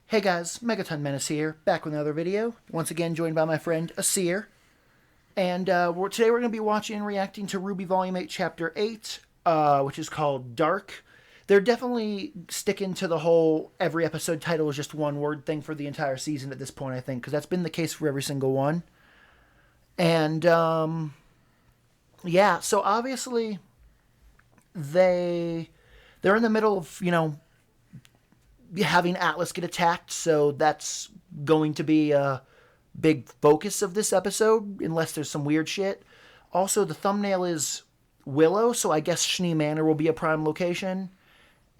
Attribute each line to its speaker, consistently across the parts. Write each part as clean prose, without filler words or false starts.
Speaker 1: Hey guys, Megaton Menace here, back with another video. Once again joined by my friend Asir. And today we're going to be watching and reacting to RWBY Volume 8, Chapter 8, which is called Dark. They're definitely sticking to the whole every episode title is just one word thing for the entire season at this point, I think, because that's been the case for every single one. And, yeah, so obviously they're in the middle of, having Atlas get attacked, so that's going to be a big focus of this episode, unless there's some weird shit. Also, the thumbnail is Willow, so I guess Schnee Manor will be a prime location.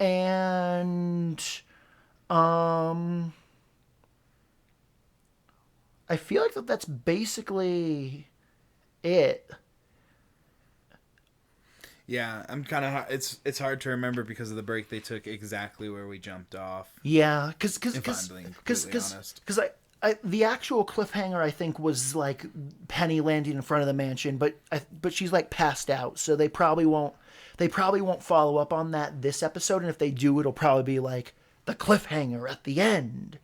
Speaker 1: And, I feel like that's basically it.
Speaker 2: Yeah, I'm kind of. It's hard to remember because of the break they took exactly where we jumped off.
Speaker 1: Yeah, because the actual cliffhanger I think was like Penny landing in front of the mansion, but she's like passed out, so they probably won't follow up on that this episode, and if they do, it'll probably be like the cliffhanger at the end.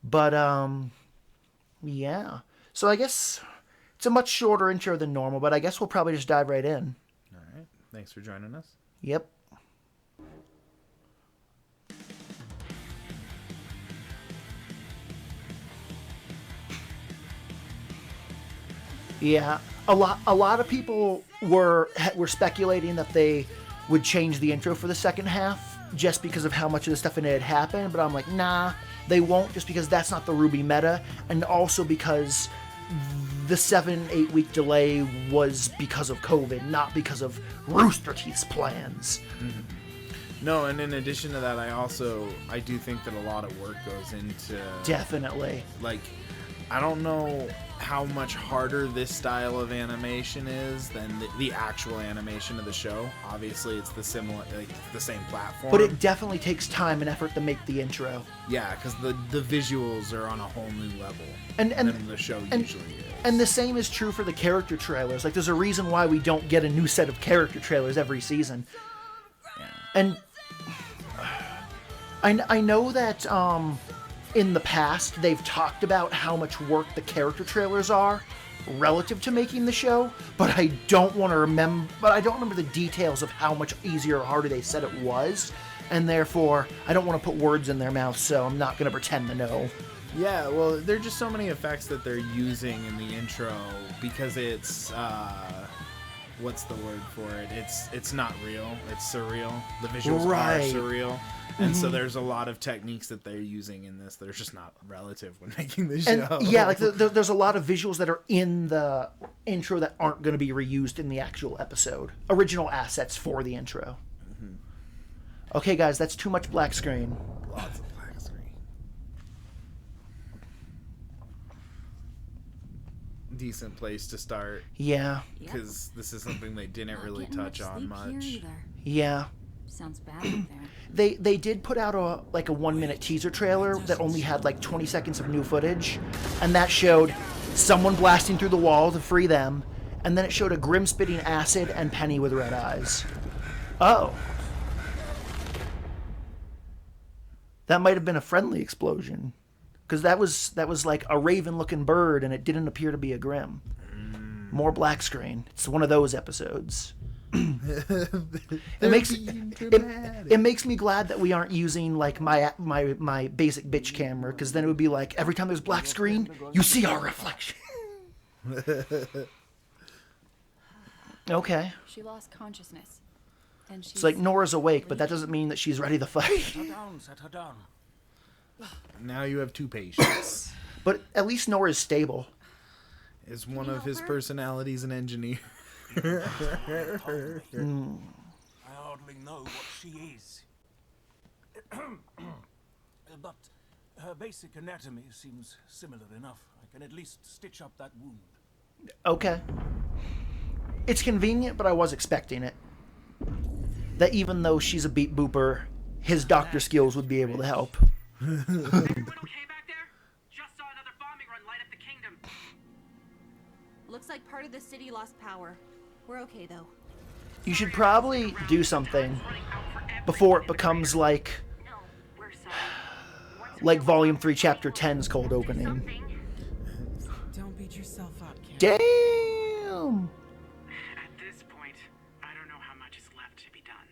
Speaker 1: But yeah. So I guess it's a much shorter intro than normal, but I guess we'll probably just dive right in.
Speaker 2: Thanks for joining us.
Speaker 1: Yep. Yeah, a lot of people were speculating that they would change the intro for the second half just because of how much of the stuff in it had happened, but I'm like, nah, they won't, just because that's not the RWBY meta, and also because the 7-8 week delay was because of COVID, not because of Rooster Teeth's plans.
Speaker 2: Mm-hmm. No, and in addition to that, I do think that a lot of work goes into...
Speaker 1: Definitely.
Speaker 2: Like, I don't know how much harder this style of animation is than the actual animation of the show. Obviously, it's the same platform.
Speaker 1: But it definitely takes time and effort to make the intro.
Speaker 2: Yeah, because the visuals are on a whole new level
Speaker 1: and
Speaker 2: than the show usually is.
Speaker 1: And the same is true for the character trailers. Like, there's a reason why we don't get a new set of character trailers every season.
Speaker 2: Yeah.
Speaker 1: And I know that in the past they've talked about how much work the character trailers are relative to making the show, but I don't remember the details of how much easier or harder they said it was, and therefore I don't want to put words in their mouth, so I'm not going to pretend to know.
Speaker 2: Yeah, well, there are just so many effects that they're using in the intro because it's what's the word for it? It's not real. It's surreal. The visuals are surreal. And so there's a lot of techniques that they're using in this that are just not relative when making the show.
Speaker 1: And yeah, like there's a lot of visuals that are in the intro that aren't going to be reused in the actual episode. Original assets for the intro. Mm-hmm. Okay, guys, that's too much black screen.
Speaker 2: Lots of black screen. Decent place to start.
Speaker 1: Yeah.
Speaker 2: Because this is something they didn't really touch on much.
Speaker 1: Yeah.
Speaker 3: Sounds bad out there.
Speaker 1: They did put out a 1-minute teaser trailer that only had like 20 seconds of new footage, and that showed someone blasting through the wall to free them, and then it showed a Grim spitting acid and Penny with red eyes. Oh. That might have been a friendly explosion, because that was like a raven-looking bird, and it didn't appear to be a Grim. More black screen. It's one of those episodes. It makes me glad that we aren't using like my basic bitch camera, because then it would be like every time there's black screen, you see our reflection. Okay.
Speaker 3: She lost consciousness, and she's...
Speaker 1: It's like Nora's awake, but that doesn't mean that she's ready to fight.
Speaker 4: Set her down.
Speaker 2: Now you have two patients.
Speaker 1: But at least Nora is stable.
Speaker 2: Is one of his personalities an engineer?
Speaker 4: I hardly know what she is. But her basic anatomy seems similar enough. I can at least stitch up that wound.
Speaker 1: Okay. It's convenient, but I was expecting it. That even though she's a beat booper, his doctor skills would be able to help.
Speaker 5: Everyone okay back there? Just saw another bombing run light up the kingdom.
Speaker 3: Looks like part of the city lost power. We're okay, though.
Speaker 1: You should probably do something before it becomes like like Volume 3, Chapter 10's cold opening.
Speaker 6: Don't beat yourself up, kid.
Speaker 1: Damn!
Speaker 5: At this point, I don't know how much is left to be done.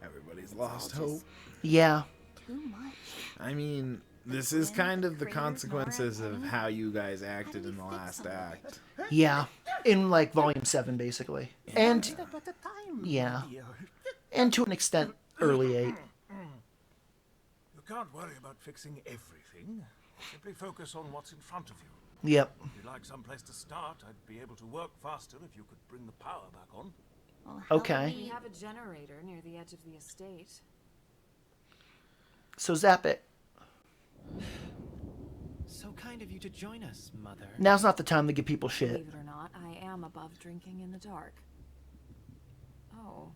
Speaker 2: Everybody's lost hope.
Speaker 1: Yeah.
Speaker 3: Too much.
Speaker 2: I mean, this is kind of the consequences of how you guys acted in the last act.
Speaker 1: Yeah. In, like, Volume 7, basically. And, yeah. And to an extent, early 8.
Speaker 4: You can't worry about fixing everything. Simply focus on what's in front of you.
Speaker 1: Yep.
Speaker 4: If you'd like some place to start, I'd be able to work faster if you could bring the power back on.
Speaker 3: Well, how
Speaker 1: Okay.
Speaker 3: do
Speaker 7: We have a generator near the edge of the estate.
Speaker 1: So zap it.
Speaker 6: So kind of you to join us, Mother.
Speaker 1: Now's not the time to give people shit.
Speaker 7: Believe it or not, I am above drinking in the dark. Oh.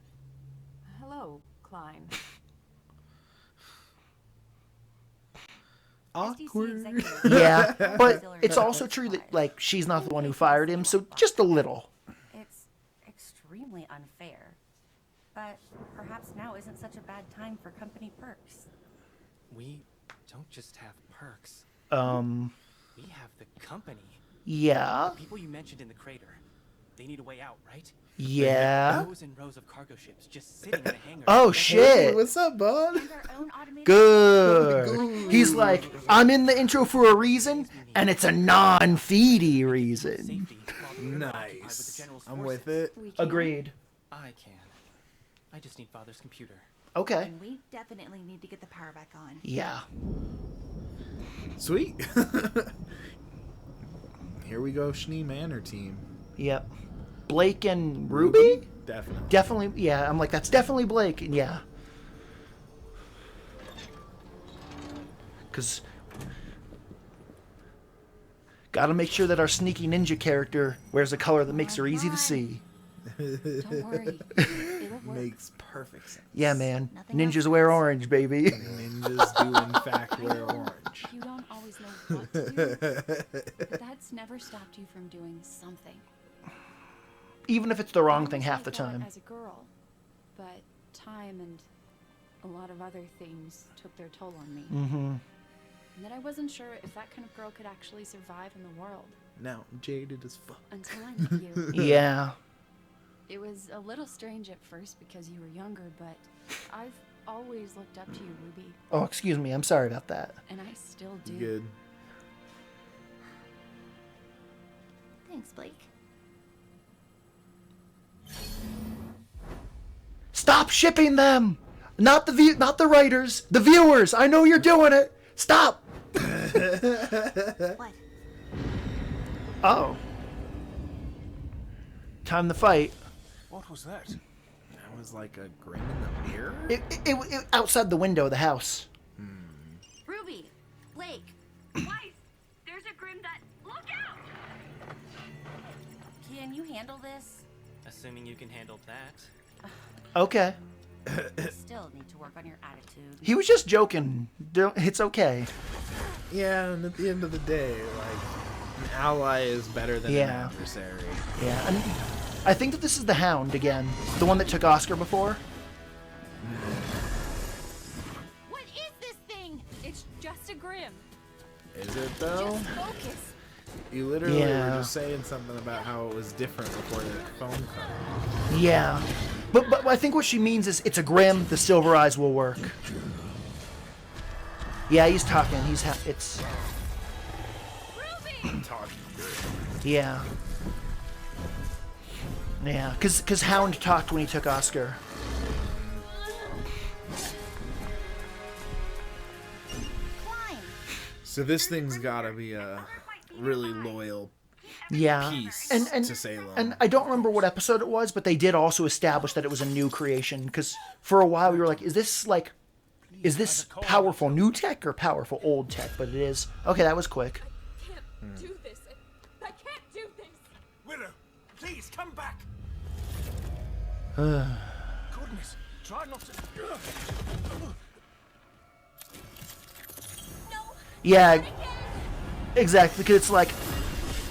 Speaker 7: Hello, Klein.
Speaker 2: Awkward.
Speaker 1: Yeah, but it's also true that, like, she's not the one who fired him, so just a little.
Speaker 8: It's extremely unfair. But perhaps now isn't such a bad time for company perks.
Speaker 6: We don't just have perks. We have the company.
Speaker 1: Yeah.
Speaker 6: People you mentioned in the crater. They need a way out, right?
Speaker 1: Yeah.
Speaker 6: Rows and rows of cargo ships just sitting in a hangar.
Speaker 1: Oh,
Speaker 2: Hey,
Speaker 1: shit.
Speaker 2: what's up, bud?
Speaker 8: And our own automated
Speaker 1: Good. He's like, I'm in the intro for a reason, and it's a non-feedy reason.
Speaker 6: Safety while we're occupied with the
Speaker 2: Nice.
Speaker 6: General's
Speaker 2: I'm
Speaker 6: forces.
Speaker 2: with it.
Speaker 3: We can.
Speaker 1: Agreed.
Speaker 6: I can. I just need Father's computer.
Speaker 1: Okay.
Speaker 3: And we definitely need to get the power back on.
Speaker 1: Yeah.
Speaker 2: Sweet. Here we go, Schnee Manor team.
Speaker 1: Yep. Blake and Ruby?
Speaker 2: Definitely.
Speaker 1: Definitely, yeah. I'm like, that's definitely Blake, and yeah. Because gotta make sure that our sneaky ninja character wears a color that makes her easy to see.
Speaker 3: Don't worry. It'll work.
Speaker 2: Makes perfect sense.
Speaker 1: Yeah, man.
Speaker 3: Nothing
Speaker 1: Ninjas
Speaker 3: else
Speaker 1: wear
Speaker 3: does.
Speaker 1: orange, baby.
Speaker 2: Ninjas do in fact wear orange.
Speaker 7: You don't always know what to do, but that's never stopped you from doing something.
Speaker 1: Even if it's the wrong
Speaker 7: I
Speaker 1: thing half the
Speaker 7: originally thought
Speaker 1: time.
Speaker 7: As a girl, but time and a lot of other things took their toll on me.
Speaker 1: Mm-hmm.
Speaker 7: And that I wasn't sure if that kind of girl could actually survive in the world
Speaker 2: Now, jaded as fuck.
Speaker 7: until I met you.
Speaker 1: Yeah.
Speaker 7: It was a little strange at first because you were younger, but I've always looked up to you, Ruby,
Speaker 1: Oh, excuse me. I'm sorry about that.
Speaker 7: and I still do.
Speaker 2: Good.
Speaker 3: Thanks, Blake.
Speaker 1: Stop shipping them! Not the writers, the viewers. I know you're doing it. Stop.
Speaker 3: What?
Speaker 1: Oh. Time to fight.
Speaker 4: What was that?
Speaker 2: That was like a grin in the mirror?
Speaker 1: It outside the window of the house.
Speaker 3: Ruby! Blake!
Speaker 5: Weiss, there's a grim that. Look out!
Speaker 8: Can you handle this?
Speaker 6: Assuming you can handle that.
Speaker 1: Okay.
Speaker 8: You still need to work on your attitude.
Speaker 1: He was just joking. It's okay.
Speaker 2: Yeah, and at the end of the day, like, an ally is better than
Speaker 1: Yeah.
Speaker 2: an adversary.
Speaker 1: Yeah. And I think that this is the Hound again. The one that took Oscar before.
Speaker 3: What is this thing?
Speaker 7: It's just a grim.
Speaker 2: Is it though?
Speaker 7: Just focus.
Speaker 2: You literally
Speaker 1: Yeah.
Speaker 2: were just saying something about how it was different before the phone call.
Speaker 1: Yeah. But I think what she means is it's a Grim. The Silver Eyes will work. Yeah, he's talking. It's.
Speaker 2: Talking.
Speaker 1: Yeah. Yeah, because Hound talked when he took Oscar.
Speaker 3: Climb!
Speaker 2: So this thing's gotta be a really loyal
Speaker 1: Yeah.
Speaker 2: piece
Speaker 1: And
Speaker 2: to Salem.
Speaker 1: and I don't remember what episode it was, but they did also establish that it was a new creation. Because for a while we were like, is this powerful new tech or powerful old tech? But it is. Okay, that was quick.
Speaker 7: Can't do this. I can't do this.
Speaker 4: Willow, please come back. Goodness, try not to.
Speaker 1: Yeah, exactly. Because it's like,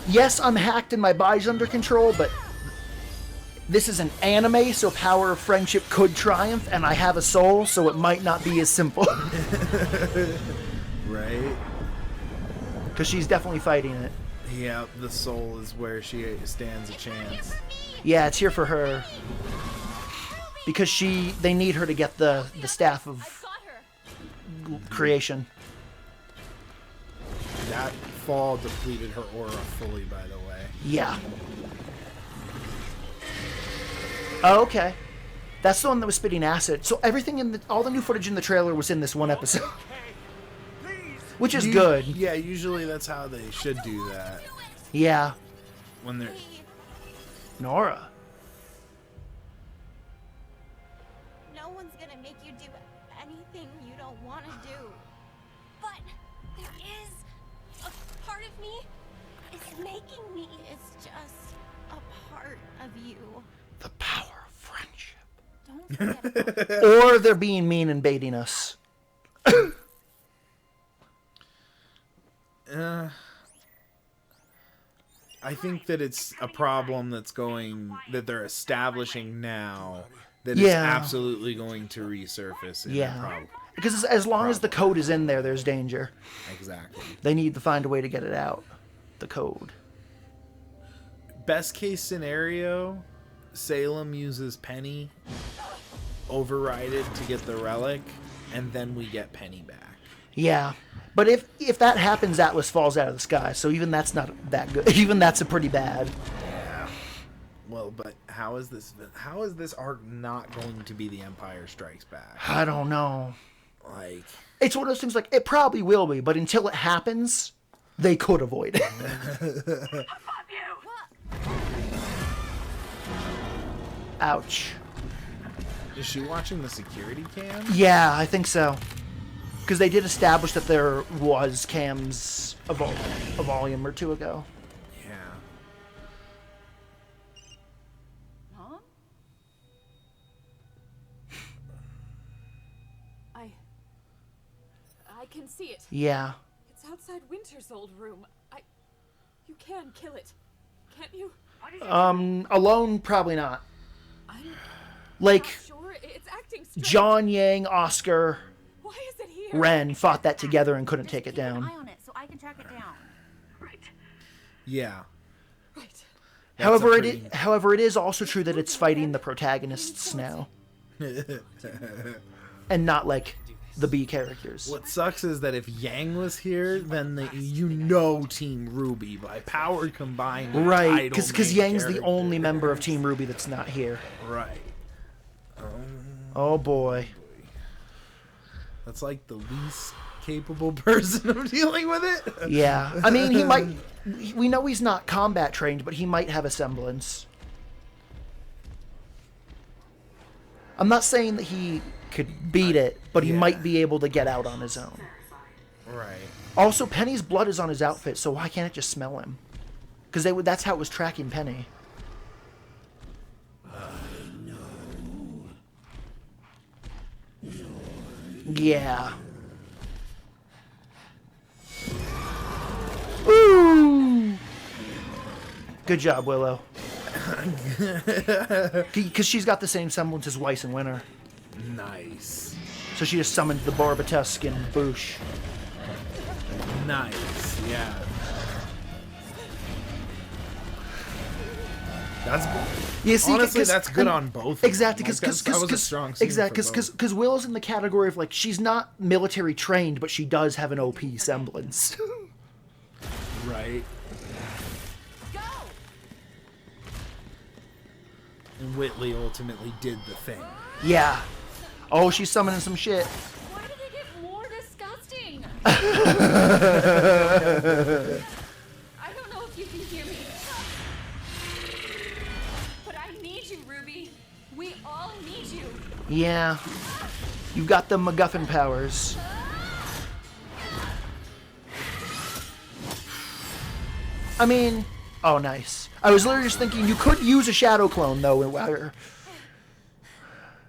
Speaker 1: yes, I'm hacked and my body's under control, but this is an anime, so power of friendship could triumph, and I have a soul, so it might not be as simple.
Speaker 2: Right?
Speaker 1: Because she's definitely fighting it.
Speaker 2: Yeah, the soul is where she stands a chance.
Speaker 1: Yeah, it's here for her. Because they need her to get the staff of creation.
Speaker 2: That fall depleted her aura fully, by the way.
Speaker 1: Yeah. Oh, okay. That's the one that was spitting acid. So everything all the new footage in the trailer was in this one episode. Which is good.
Speaker 2: Yeah, usually that's how they should do that.
Speaker 1: Yeah.
Speaker 2: When they're...
Speaker 1: Nora.
Speaker 3: No one's gonna make you do anything you don't want to do. But there is a part of me. It's making me. It's just a part of you.
Speaker 1: The power of friendship.
Speaker 3: Don't forget about it.
Speaker 1: Or they're being mean and baiting us.
Speaker 2: I think that it's a problem that they're establishing now that is absolutely going to resurface.
Speaker 1: Because as long as the code is in there, there's danger.
Speaker 2: Exactly.
Speaker 1: They need to find a way to get it out. The code.
Speaker 2: Best case scenario, Salem uses Penny, override it to get the relic, and then we get Penny back.
Speaker 1: Yeah. But if that happens, Atlas falls out of the sky. So even that's not that good. Even that's a pretty bad.
Speaker 2: Yeah. Well, but how is this arc not going to be The Empire Strikes Back?
Speaker 1: I don't know.
Speaker 2: Like,
Speaker 1: it's one of those things. Like, it probably will be, but until it happens, they could avoid it. Ouch.
Speaker 2: Is she watching the security cam?
Speaker 1: Yeah, I think so. Because they did establish that there was cams a volume or two ago.
Speaker 2: Yeah.
Speaker 7: Mom? I can see it.
Speaker 1: Yeah.
Speaker 7: It's outside Winter's old room. You can kill it, can't you?
Speaker 1: Alone, probably not.
Speaker 7: I'm
Speaker 1: Like,
Speaker 7: not sure. It's acting strange.
Speaker 1: John, Yang, Oscar,
Speaker 7: Why is it here?
Speaker 1: Ren fought that together and couldn't take it
Speaker 8: Keep an
Speaker 1: down.
Speaker 8: eye on it so I can track it down.
Speaker 5: Right.
Speaker 2: Yeah.
Speaker 7: Right.
Speaker 1: However, it is also true that it's fighting the protagonists now. And not, like, the B characters.
Speaker 2: What sucks is that if Yang was here, then Team RWBY by power combined.
Speaker 1: Right, because Yang's the only member of Team RWBY that's not here.
Speaker 2: Right.
Speaker 1: Oh boy.
Speaker 2: That's like the least capable person of dealing with it.
Speaker 1: Yeah. I mean, we know he's not combat trained, but he might have a semblance. I'm not saying that he could beat it, but he might be able to get out on his own.
Speaker 2: Right.
Speaker 1: Also, Penny's blood is on his outfit, so why can't it just smell him? Because that's how it was tracking Penny. Yeah. Ooh. Good job, Willow. Because she's got the same semblance as Weiss and Winter.
Speaker 2: Nice.
Speaker 1: So she just summoned the Barbatusque and Boosh.
Speaker 2: Nice. Yeah. That's
Speaker 1: Yeah, see,
Speaker 2: honestly, that's good on both.
Speaker 1: Exactly,
Speaker 2: because that was a strong scene
Speaker 1: because Willow's in the category of, like, she's not military trained, but she does have an OP semblance.
Speaker 2: Right.
Speaker 3: Go!
Speaker 2: And Whitley ultimately did the thing.
Speaker 1: Yeah. Oh, she's summoning some shit.
Speaker 3: Why did it get more disgusting?
Speaker 7: I don't know if you can hear me. But I need you, RWBY. We all need you.
Speaker 1: Yeah. You've got the MacGuffin powers. I mean, oh, nice. I was literally just thinking you could use a shadow clone, though, while you're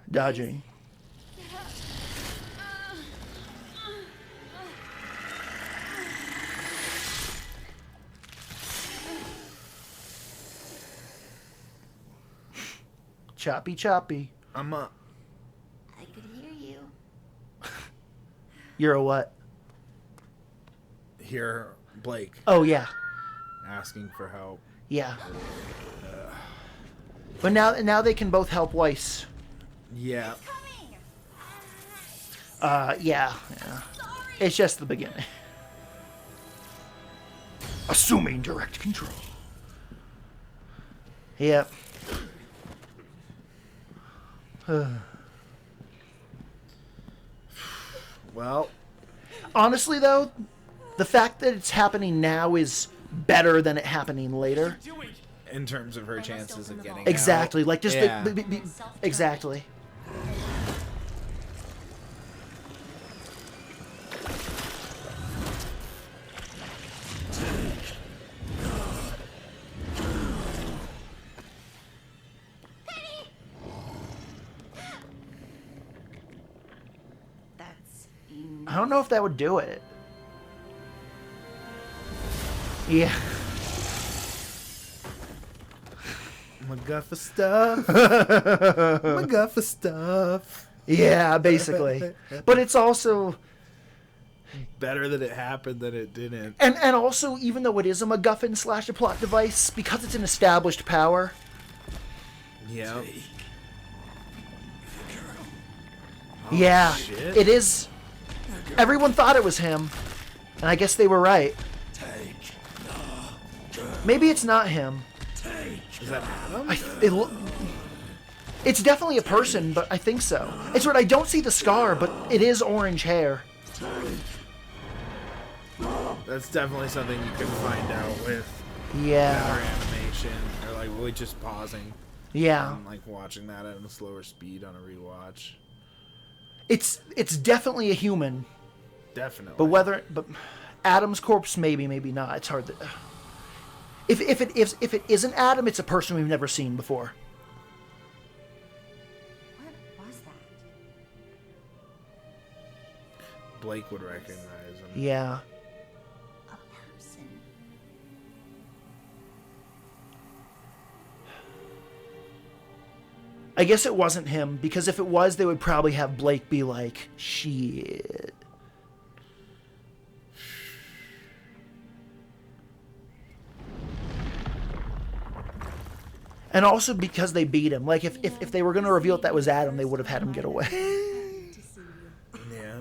Speaker 1: dodging. choppy, choppy.
Speaker 2: I'm a...
Speaker 3: I could hear you.
Speaker 1: You're a what?
Speaker 2: Hear Blake
Speaker 1: Oh, yeah.
Speaker 2: asking for help.
Speaker 1: Yeah. But now they can both help Weiss.
Speaker 2: Yeah.
Speaker 1: Yeah. It's just the beginning. Assuming direct control. Yep.
Speaker 2: Well,
Speaker 1: honestly, though, the fact that it's happening now is better than it happening later.
Speaker 2: in terms of her chances of getting
Speaker 1: Exactly.
Speaker 2: out.
Speaker 1: Like, just
Speaker 2: Yeah.
Speaker 1: exactly.
Speaker 8: That's
Speaker 1: I don't know if that would do it. Yeah.
Speaker 2: MacGuffa stuff. MacGuffa stuff.
Speaker 1: Yeah, basically. But it's also...
Speaker 2: Better that it happened than it didn't.
Speaker 1: And also, even though it is a MacGuffin / a plot device, because it's an established power...
Speaker 2: Yeah.
Speaker 1: Yeah,
Speaker 2: shit.
Speaker 1: it is... Everyone thought it was him. And I guess they were right. Maybe it's not him.
Speaker 2: Is that Adam?
Speaker 1: It's definitely a person, but I think so. It's weird, I don't see the scar, but it is orange hair.
Speaker 2: That's definitely something you can find out with
Speaker 1: Yeah.
Speaker 2: better animation, or like with just pausing.
Speaker 1: Yeah.
Speaker 2: And like watching that at a slower speed on a rewatch.
Speaker 1: It's definitely a human.
Speaker 2: Definitely.
Speaker 1: But Adam's corpse, maybe not. It's hard to... If it isn't Adam, it's a person we've never seen before.
Speaker 8: What was that?
Speaker 2: Blake would recognize him.
Speaker 1: Yeah.
Speaker 8: A person.
Speaker 1: I guess it wasn't him, because if it was, they would probably have Blake be like, shit. And also because they beat him. Like, if they were going to reveal that was Adam, they would have had him get away.
Speaker 2: Yeah.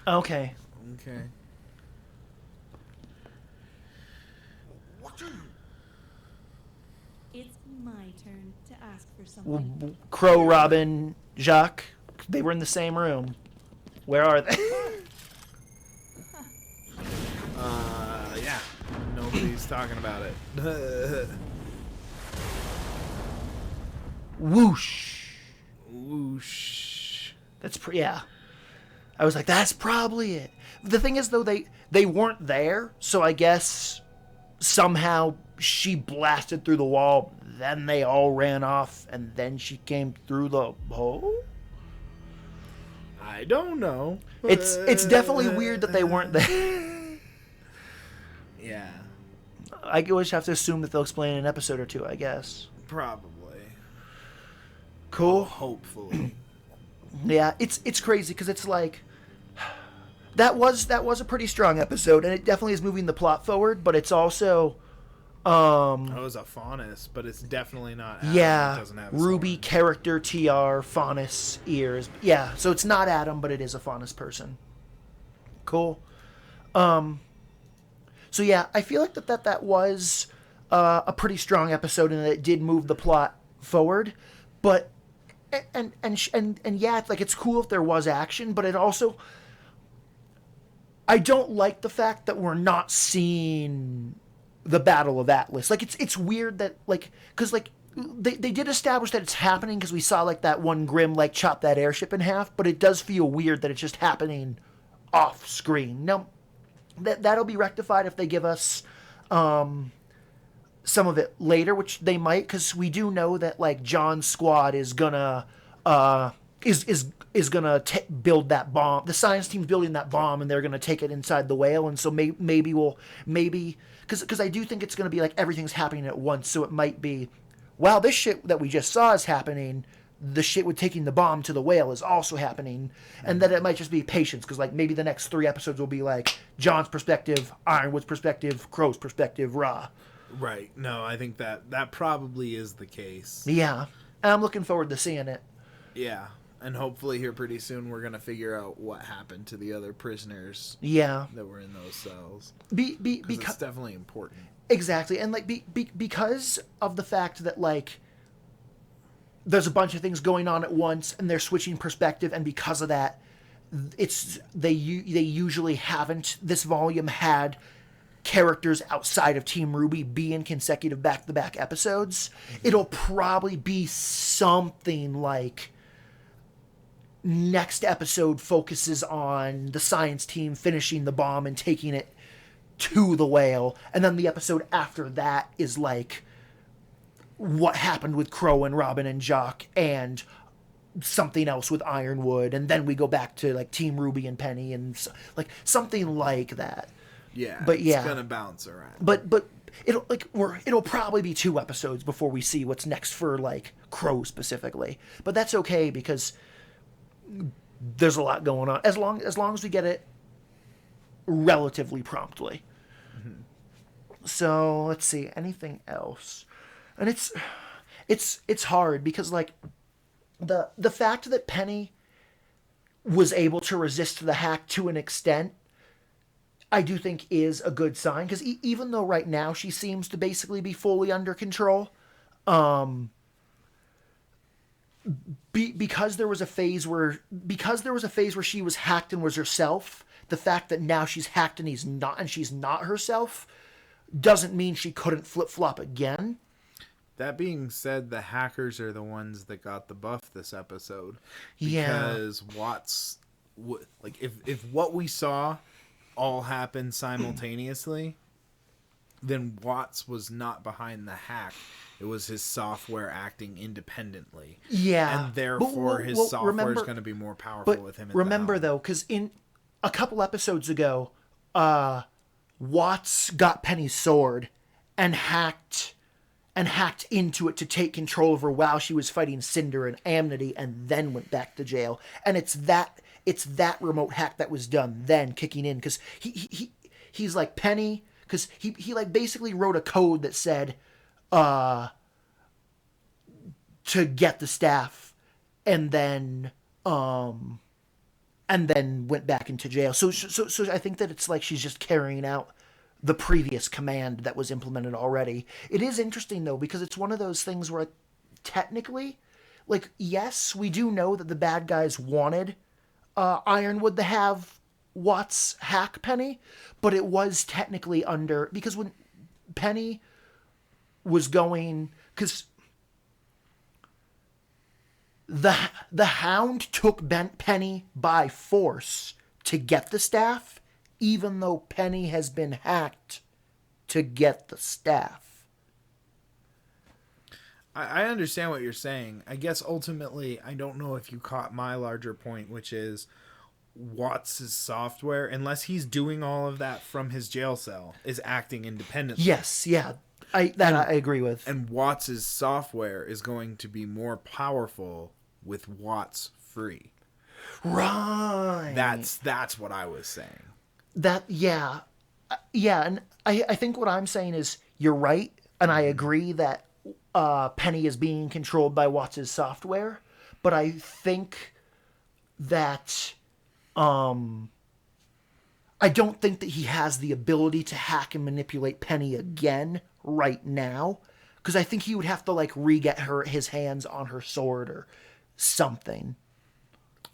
Speaker 1: Okay.
Speaker 2: Okay.
Speaker 9: It's my turn to ask for something.
Speaker 1: Crow, Robin, Jacques, they were in the same room. Where are they?
Speaker 2: Yeah. Nobody's talking about it.
Speaker 1: Whoosh.
Speaker 2: Whoosh.
Speaker 1: That's yeah. I was like, that's probably it. The thing is, though, they weren't there, so I guess somehow she blasted through the wall, then they all ran off, and then she came through the hole?
Speaker 2: I don't know.
Speaker 1: It's definitely weird that they weren't there.
Speaker 2: Yeah.
Speaker 1: I always have to assume that they'll explain in an episode or two, I guess.
Speaker 2: Probably.
Speaker 1: Cool.
Speaker 2: Hopefully.
Speaker 1: Yeah, it's crazy because it's like that was a pretty strong episode, and it definitely is moving the plot forward. But it's also,
Speaker 2: It was a Faunus, but it's definitely not. Adam. It
Speaker 1: yeah,
Speaker 2: doesn't have a
Speaker 1: Ruby
Speaker 2: sword.
Speaker 1: character TR Faunus ears. Yeah, so it's not Adam, but it is a Faunus person. Cool. So yeah, I feel like that was a pretty strong episode, and that it did move the plot forward. But and yeah, it's like it's cool if there was action, but it also, I don't like the fact that we're not seeing the Battle of Atlas. Like it's weird that like because like they did establish that it's happening because we saw like that one Grim like chop that airship in half, but it does feel weird that it's just happening off screen. Now that'll be rectified if they give us some of it later, which they might, because we do know that like John's squad is gonna is gonna build that bomb. The science team's building that bomb, and they're gonna take it inside the whale. And so maybe because I do think it's gonna be like everything's happening at once. So it might be while this shit that we just saw is happening, the shit with taking the bomb to the whale is also happening, and that it might just be patience, because like maybe the next 3 episodes will be like John's perspective, Ironwood's perspective, Crow's perspective, rah.
Speaker 2: Right. No, I think that probably is the case.
Speaker 1: Yeah, and I'm looking forward to seeing it.
Speaker 2: Yeah, and hopefully here pretty soon we're gonna figure out what happened to the other prisoners.
Speaker 1: Yeah,
Speaker 2: that were in those cells.
Speaker 1: Because
Speaker 2: it's definitely important.
Speaker 1: Exactly, and like because of the fact that like there's a bunch of things going on at once, and they're switching perspective, and because of that, they usually haven't this volume had characters outside of Team RWBY be in consecutive back-to-back episodes. It'll probably be something like next episode focuses on the science team finishing the bomb and taking it to the whale, and then the episode after that is like what happened with Crow and Robin and Jock and something else with Ironwood, and then we go back to like Team RWBY and Penny and like something like that.
Speaker 2: Yeah,
Speaker 1: but
Speaker 2: it's gonna bounce around.
Speaker 1: But it'll probably be 2 episodes before we see what's next for like Crow specifically. But that's okay because there's a lot going on. As long as we get it relatively promptly. Mm-hmm. So let's see, anything else? And it's hard because like the fact that Penny was able to resist the hack to an extent, I do think is a good sign, because even though right now she seems to basically be fully under control, because there was a phase where she was hacked and was herself, the fact that now she's hacked and she's not herself doesn't mean she couldn't flip-flop again.
Speaker 2: That being said, the hackers are the ones that got the buff this episode.
Speaker 1: Yeah.
Speaker 2: Because Watts, like, if what we saw all happened simultaneously, then Watts was not behind the hack. It was his software acting independently.
Speaker 1: Yeah.
Speaker 2: And therefore his software is going to be more powerful with him.
Speaker 1: Remember, though, because in a couple episodes ago, Watts got Penny's sword and hacked into it to take control of her while she was fighting Cinder and Amity, and then went back to jail. And it's that remote hack that was done then kicking in, because he's like Penny, because he like basically wrote a code that said to get the staff, and then went back into jail. So I think that it's like she's just carrying out the previous command that was implemented already. It is interesting, though, because it's one of those things where technically, like, yes, we do know that the bad guys wanted Ironwood to have Watts hack Penny, but it was technically under, because when Penny was going, because the Hound took Penny by force to get the staff, even though Penny has been hacked to get the staff.
Speaker 2: I understand what you're saying. I guess ultimately, I don't know if you caught my larger point, which is Watts' software, unless he's doing all of that from his jail cell, is acting independently.
Speaker 1: Yes, yeah. I agree with.
Speaker 2: And Watts' software is going to be more powerful with Watts free.
Speaker 1: Right.
Speaker 2: That's what I was saying.
Speaker 1: Yeah, and I think what I'm saying is you're right, and I agree that Penny is being controlled by Watts' software, but I think that I don't think that he has the ability to hack and manipulate Penny again right now, because I think he would have to like re-get his hands on her sword or something.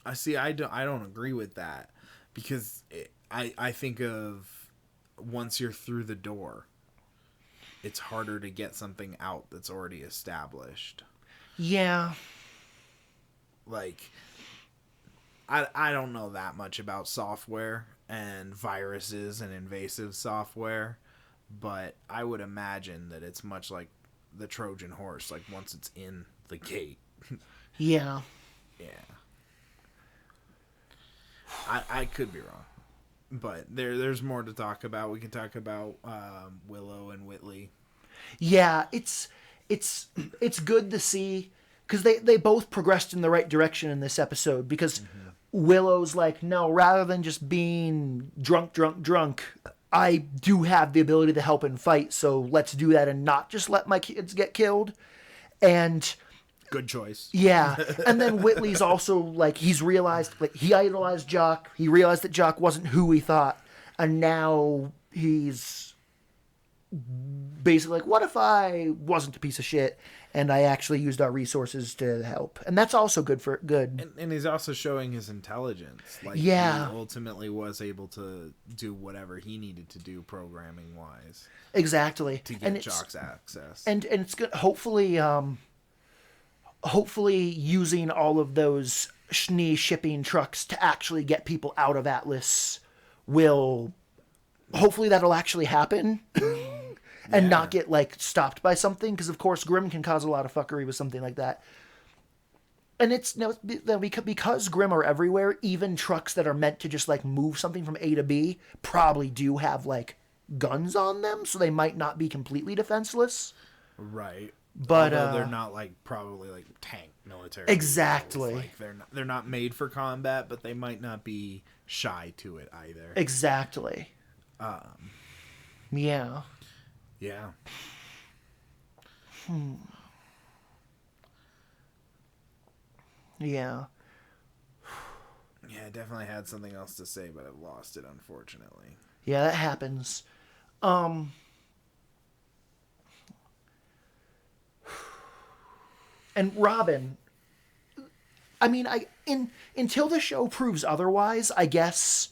Speaker 2: I don't agree with that, because I think of once you're through the door, it's harder to get something out that's already established.
Speaker 1: Yeah.
Speaker 2: Like, I don't know that much about software and viruses and invasive software, but I would imagine that it's much like the Trojan horse, like once it's in the gate.
Speaker 1: Yeah.
Speaker 2: Yeah. I could be wrong. But there's more to talk about. We can talk about Willow and Whitley.
Speaker 1: Yeah, it's it's good to see because they both progressed in the right direction in this episode because Willow's like, no, rather than just being drunk, I do have the ability to help and fight, so let's do that and not just let my kids get killed. And
Speaker 2: good choice.
Speaker 1: Yeah. And then Whitley's also like, he's realized, like, he idolized Jock. He realized that Jock wasn't who he thought. And now he's basically like, what if I wasn't a piece of shit and I actually used our resources to help? And that's also good.
Speaker 2: And he's also showing his intelligence. Like,
Speaker 1: yeah.
Speaker 2: He ultimately was able to do whatever he needed to do programming wise.
Speaker 1: Exactly.
Speaker 2: To get Jock's access.
Speaker 1: And it's good. Hopefully using all of those Schnee shipping trucks to actually get people out of Atlas hopefully that'll actually happen and not get like stopped by something. Cause of course Grimm can cause a lot of fuckery with something like that. And it's because Grimm are everywhere, even trucks that are meant to just like move something from A to B probably do have like guns on them. So they might not be completely defenseless.
Speaker 2: Right.
Speaker 1: But
Speaker 2: although they're not like probably like tank military.
Speaker 1: Exactly.
Speaker 2: Like they're not made for combat, but they might not be shy to it either.
Speaker 1: Exactly. Yeah.
Speaker 2: Yeah.
Speaker 1: Yeah.
Speaker 2: Yeah, I definitely had something else to say, but I've lost it, unfortunately.
Speaker 1: Yeah, that happens. And Robin, I mean, until the show proves otherwise, I guess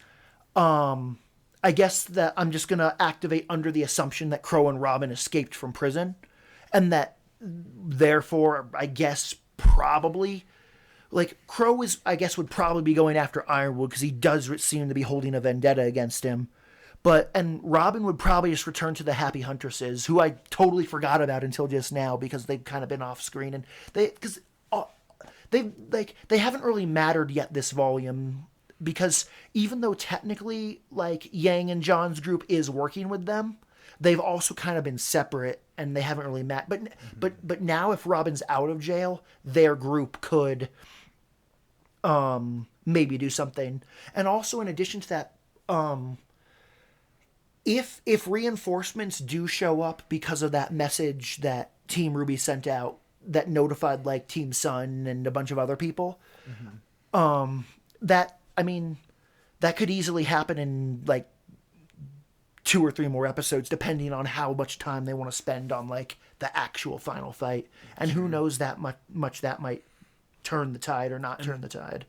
Speaker 1: that I'm just gonna activate under the assumption that Crow and Robin escaped from prison, and that therefore, I guess probably, like Crow would probably be going after Ironwood because he does seem to be holding a vendetta against him. And Robin would probably just return to the Happy Huntresses, who I totally forgot about until just now because they've kind of been off screen and they haven't really mattered yet this volume because even though technically like Yang and John's group is working with them, they've also kind of been separate and they haven't really met. But now if Robin's out of jail, their group could maybe do something. And also in addition to that, if reinforcements do show up because of that message that Team RWBY sent out that notified like Team Sun and a bunch of other people, that could easily happen in like 2 or 3 more episodes, depending on how much time they want to spend on like the actual final fight. And who knows that much that might turn the tide or not turn the tide.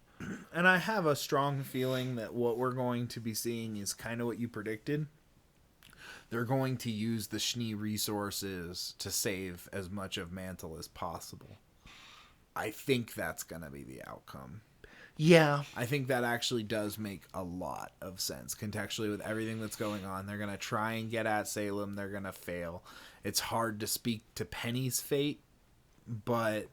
Speaker 2: And I have a strong feeling that what we're going to be seeing is kind of what you predicted. They're going to use the Schnee resources to save as much of Mantle as possible. I think that's going to be the outcome.
Speaker 1: Yeah.
Speaker 2: I think that actually does make a lot of sense contextually with everything that's going on. They're going to try and get at Salem. They're going to fail. It's hard to speak to Penny's fate, but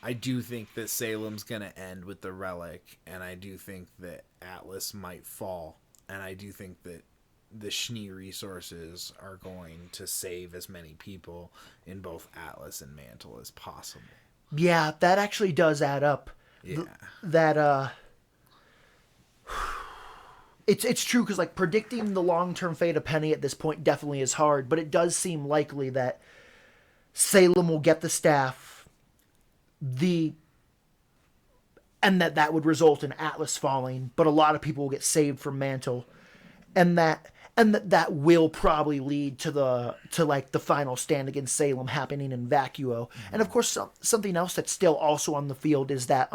Speaker 2: I do think that Salem's going to end with the relic, and I do think that Atlas might fall, and I do think that the Schnee resources are going to save as many people in both Atlas and Mantle as possible.
Speaker 1: Yeah, that actually does add up.
Speaker 2: Yeah.
Speaker 1: It's true because like predicting the long-term fate of Penny at this point definitely is hard, but it does seem likely that Salem will get the staff, and that would result in Atlas falling, but a lot of people will get saved from Mantle, and that will probably lead to the final stand against Salem happening in Vacuo. And of course, something else that's still also on the field is that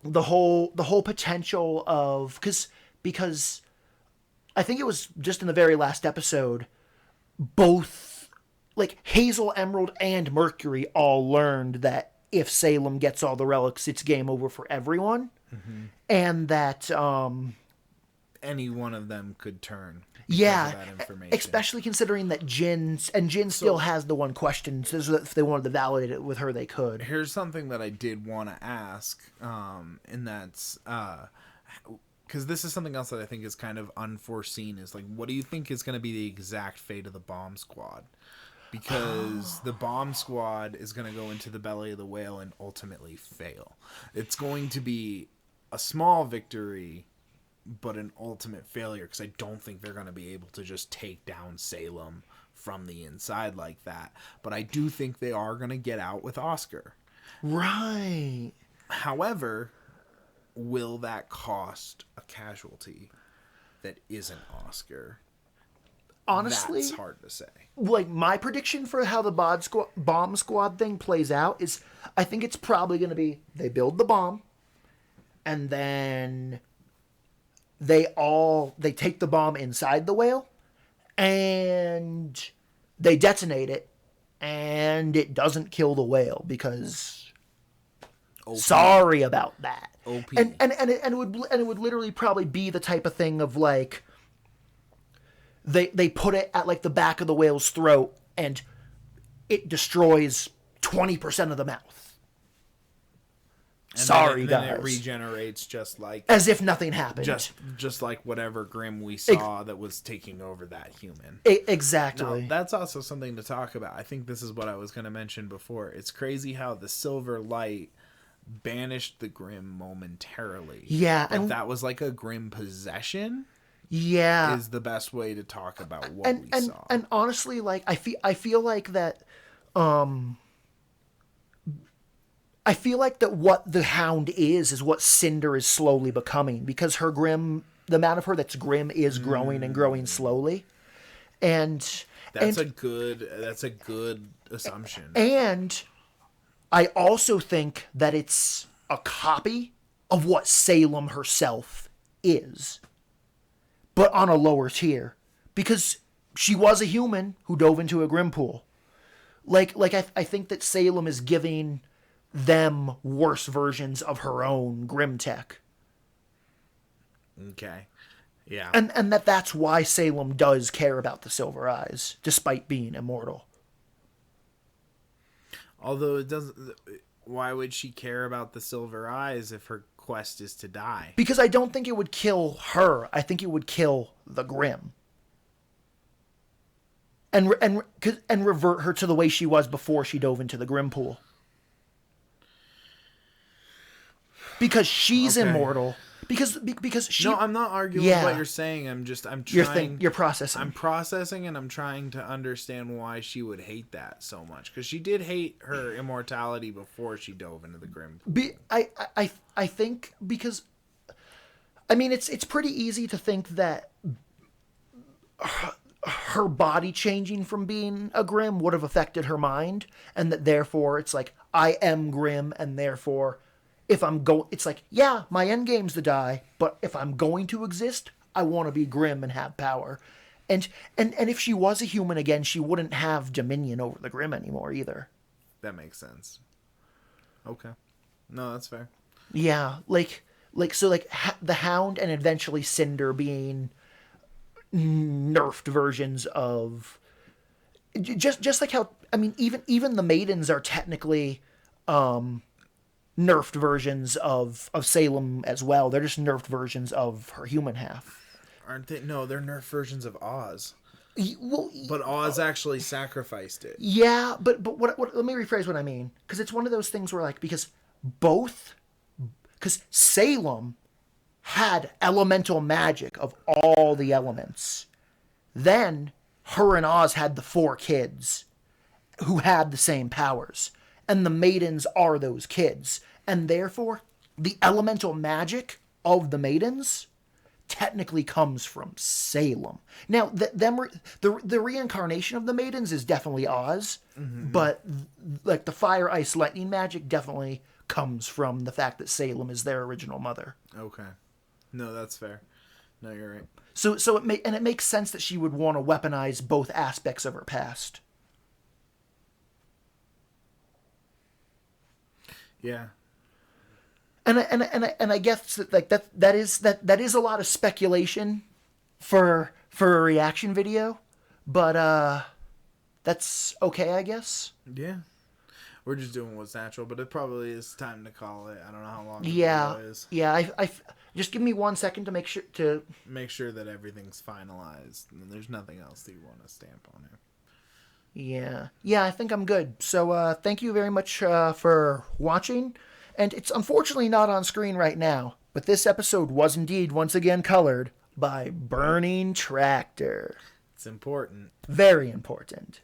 Speaker 1: the whole potential of because I think it was just in the very last episode, both like Hazel, Emerald, and Mercury all learned that if Salem gets all the relics, it's game over for everyone, and that
Speaker 2: any one of them could turn.
Speaker 1: Yeah,
Speaker 2: of that information.
Speaker 1: Especially considering that Jin still has the one question, so if they wanted to validate it with her, they could.
Speaker 2: Here's something that I did want to ask, and that's because this is something else that I think is kind of unforeseen. Is like, what do you think is going to be the exact fate of the bomb squad? because the bomb squad is going to go into the belly of the whale and ultimately fail. It's going to be a small victory, but an ultimate failure, because I don't think they're going to be able to just take down Salem from the inside like that. But I do think they are going to get out with Oscar.
Speaker 1: Right.
Speaker 2: However, will that cost a casualty that isn't Oscar?
Speaker 1: Honestly,
Speaker 2: that's hard to say.
Speaker 1: Like, my prediction for how the bomb squad thing plays out is, I think it's probably going to be they build the bomb, and then they take the bomb inside the whale, and they detonate it, and it doesn't kill the whale because OP. Sorry about that.
Speaker 2: OP.
Speaker 1: And it would literally probably be the type of thing of like, they put it at like the back of the whale's throat and it destroys 20% of the mouth.
Speaker 2: And
Speaker 1: Sorry,
Speaker 2: then
Speaker 1: guys.
Speaker 2: It regenerates just like
Speaker 1: as if nothing happened.
Speaker 2: Just like whatever Grimm we saw that was taking over that human.
Speaker 1: Exactly.
Speaker 2: Now, that's also something to talk about. I think this is what I was going to mention before. It's crazy how the silver light banished the Grimm momentarily.
Speaker 1: Yeah,
Speaker 2: and that was like a Grimm possession.
Speaker 1: Yeah,
Speaker 2: is the best way to talk about what we saw.
Speaker 1: And honestly, like I feel like that. I feel like that what the Hound is what Cinder is slowly becoming, because her Grimm, the amount of her that's Grimm is growing and growing slowly, and
Speaker 2: that's a good assumption.
Speaker 1: And I also think that it's a copy of what Salem herself is, but on a lower tier, because she was a human who dove into a Grimm pool. Like I think that Salem is giving them worse versions of her own Grimm tech.
Speaker 2: Okay. Yeah.
Speaker 1: And that's why Salem does care about the Silver Eyes, despite being immortal.
Speaker 2: Although it doesn't... Why would she care about the Silver Eyes if her quest is to die?
Speaker 1: Because I don't think it would kill her. I think it would kill the Grimm. And revert her to the way she was before she dove into the Grimm pool. Because she's immortal. Because she...
Speaker 2: No, I'm not arguing with what you're saying. I'm trying...
Speaker 1: You're processing.
Speaker 2: I'm processing, and I'm trying to understand why she would hate that so much. Because she did hate her immortality before she dove into the Grimm pool.
Speaker 1: I think because... I mean, it's pretty easy to think that her body changing from being a Grimm would have affected her mind, and that therefore it's like, I am Grimm, and therefore... If I'm going, it's like, yeah, my end game's to die, but if I'm going to exist, I want to be Grimm and have power. And if she was a human again, she wouldn't have dominion over the Grimm anymore either.
Speaker 2: That makes sense. Okay. No, that's fair.
Speaker 1: Yeah, the Hound and eventually Cinder being nerfed versions of, just like how, I mean, even the Maidens are technically nerfed versions of Salem as well. They're just nerfed versions of her human half.
Speaker 2: Aren't they? No, they're nerfed versions of Oz.
Speaker 1: Well,
Speaker 2: but Oz actually sacrificed it.
Speaker 1: Yeah, but what let me rephrase what I mean. Because it's one of those things where, like, because Salem had elemental magic of all the elements. Then her and Oz had the 4 kids who had the same powers. And the Maidens are those kids. And therefore, the elemental magic of the Maidens technically comes from Salem. Now, the reincarnation of the Maidens is definitely Oz. Mm-hmm. But, like, the fire, ice, lightning magic definitely comes from the fact that Salem is their original mother.
Speaker 2: Okay. No, that's fair. No, you're right.
Speaker 1: So it makes sense that she would want to weaponize both aspects of her past.
Speaker 2: Yeah,
Speaker 1: and I guess that is a lot of speculation for a reaction video, but that's okay, I guess.
Speaker 2: Yeah, we're just doing what's natural, but it probably is time to call it. I don't know how long the video is.
Speaker 1: Yeah. I just give me 1 second to make sure that
Speaker 2: everything's finalized and there's nothing else that you want to stamp on it.
Speaker 1: Yeah. Yeah, I think I'm good. So thank you very much for watching. And it's unfortunately not on screen right now, but this episode was indeed once again colored by Burning Tractor.
Speaker 2: It's important.
Speaker 1: Very important.